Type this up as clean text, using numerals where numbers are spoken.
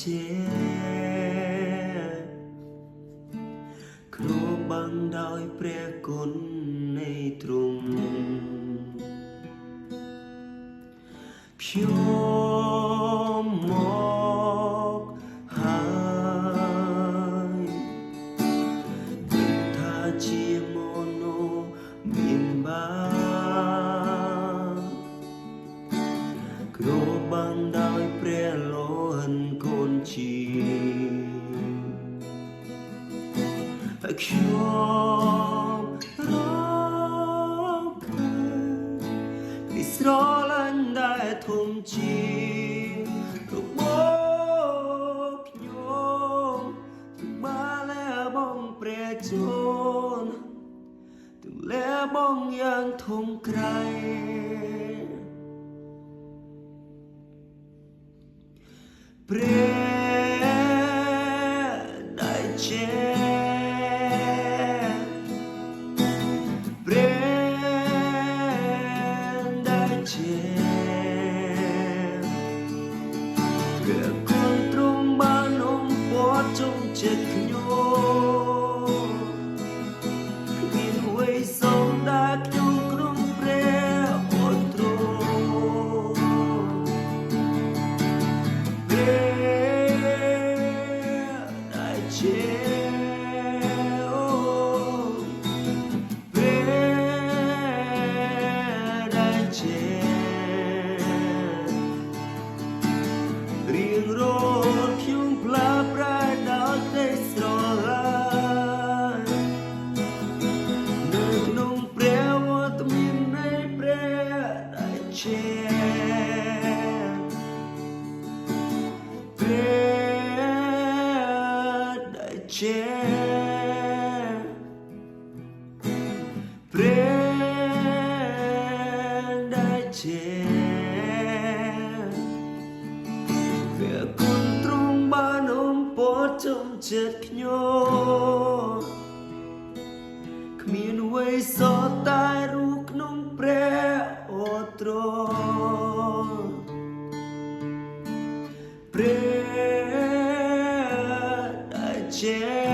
ជាគ្រូបាំងដោយព្រះគុណនៃទ្រង់ខ្ញុំមកហើយថាជាមโนមានបានគ្រូបាំងដោយព្រះលោហិនកូនជាខ្ញុំរកឃើញពីស្រលាញ់ដែលធំជារបស់ខ្ញុំទាំងបានលែបងព្រះជន្មទាំងលែបងយ៉ាងធំក្រៃព្រះដែលជាព្រះគុណទ្រង់បានអមព័ទ្ធចុងចិត្តខ្ញុំគ្មានអ្វីសងដែលខ្ញុំក្នុងព្រះអត់ទ្រង់ព្រះដែលជារៀងរត់ខ្ញុំផ្លាប្រែដល់ទេស្រឡាញ់នៅក្នុងព្រះវត្តមាននៃព្រះដែលជាព្រះដែលជាព្រះដែលជាព្រះគុណទ្រង់បានអមព័ទ្ធចុំចិត្តខ្ញុំគ្មានអ្វីសល់តែរូបក្នុងព្រះអូទ្រង់ព្រះដែលជា